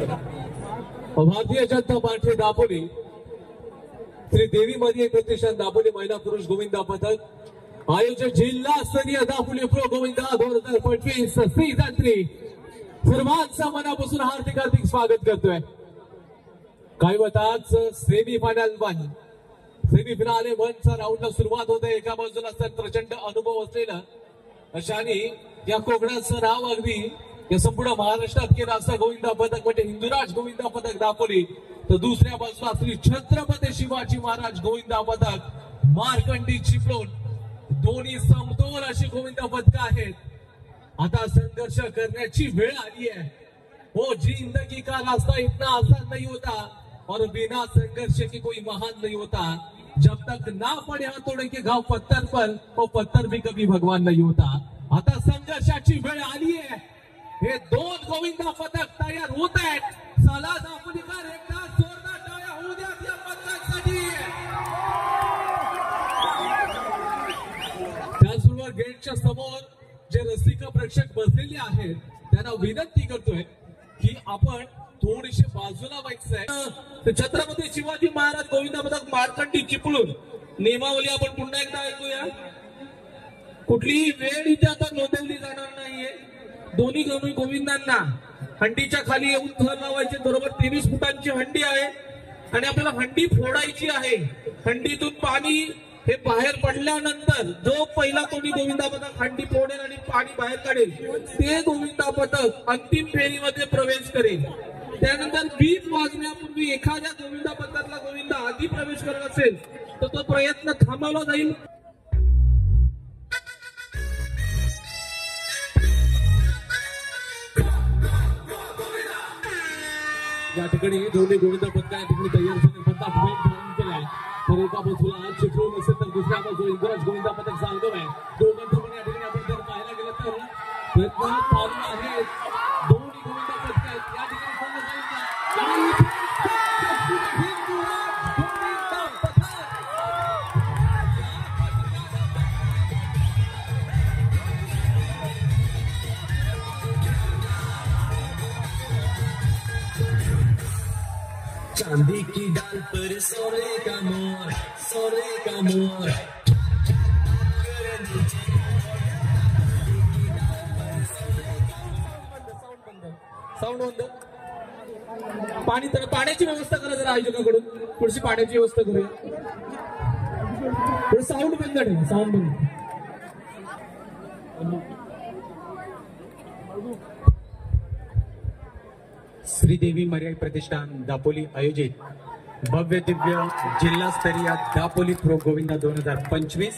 Bharatiya Janata party Dapoli Shri देवी मरिया प्रतिष्ठान दापोली महिला पुरुष गोविंदा पथक आयोजक जिल्हा स्तरीय दापोली प्रो गोविंदा 2025 सीझन 3 सर्वांचं मनापासून हार्दिक हार्दिक स्वागत करतोय। काही वेळात सेमी फायनल 1 सेमी फिनाले 1चा राऊंडला सुरुवात होते। एका बाजूला तर प्रचंड अनुभव असलेला अशाने या कोकणाचं नाव अगदी या संपूर्ण महाराष्ट्रात केलं असं गोविंदा पथक म्हणजे हिंदुराज गोविंदा पथक दापोली, तर दुसऱ्या बाजूला श्री छत्रपती शिवाजी महाराज गोविंदा पथक मार्कंडी चिपळूण, दोन्ही समतोल अशी गोविंदा पथक आहेत। आता संघर्ष करण्याची वेळ आली है। वो जिंदगी का रास्ता इतना आसान नहीं होता और बिना संघर्ष के कोई महान नहीं होता। जब तक ना पड़े हथौड़े के घाव पत्थर पर वो पत्थर भी कभी भगवान नहीं होता। आता संघर्षाची वेळ आली है। हे दोन गोविंदा पथक तयार होत आहेत। चला दापोलीकर एकदा जोरदार टाळ्या होऊ द्या या पथकासाठी। त्याचबरोबर गेटच्या समोर जे रसिक प्रेक्षक बसलेले आहेत त्यांना विनंती करतोय की आपण थोडीशी बाजूला व्हायचंय। छत्रपती शिवाजी महाराज गोविंदा पथक मार्कंडी चिपळूण नियमावली आपण पुन्हा एकदा ऐकूया। कुठलीही वेळ इथे आता नोंदवली जाणार नाहीये। दोन्ही गोविंदांना हंडीच्या खाली येऊन थर लावायचे। बरोबर 23 फुटांची हंडी आहे आणि आपल्याला हंडी फोडायची आहे। हंडीतून पाणी हे बाहेर पडल्यानंतर जो पहिला कोणी गोविंदा पथक हंडी फोडेल आणि पाणी बाहेर काढेल ते गोविंदा पथक अंतिम फेरीमध्ये प्रवेश करेल। त्यानंतर 20 वाजण्यापूर्वी एखाद्या गोविंदा पथकातला गोविंदा आधी प्रवेश करत असेल तर तो प्रयत्न थांबवला जाईल। या ठिकाणी दोन्ही गोविंदा पथक या ठिकाणी तयार झाले। पत्ता धारण केलाय तर एका बाजूला चिपळूण असेल तर दुसऱ्या बाजूला हिंदुराज गोविंदा पथक चालतो आहे। दोघांचं पण या ठिकाणी आपण जर पाहायला गेलं तर प्रयत्न चालू आहेत। दोन्ही गोविंदा पथक आहेत या ठिकाणी चांदी की डाल पर सोने का मोर, सोने का मोर। साऊंड बंद। पाणी तर पाण्याची व्यवस्था करा जरा आयोजकाकडून। थोडीशी पाण्याची व्यवस्था करूया। थोडं साऊंड बंद ठेवा, साऊंड बंद। श्री देवी मरिया प्रतिष्ठान दापोली आयोजित भव्य दिव्य जिल्हा स्तरीय दापोली प्रो गोविंदा 2025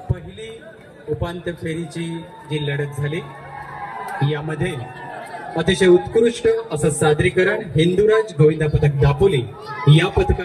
पहिली उपांत्य फेरीची जी लढत झाली यामध्ये अतिशय उत्कृष्ट असं सादरीकरण हिंदुराज गोविंदा पथक दापोली या पथका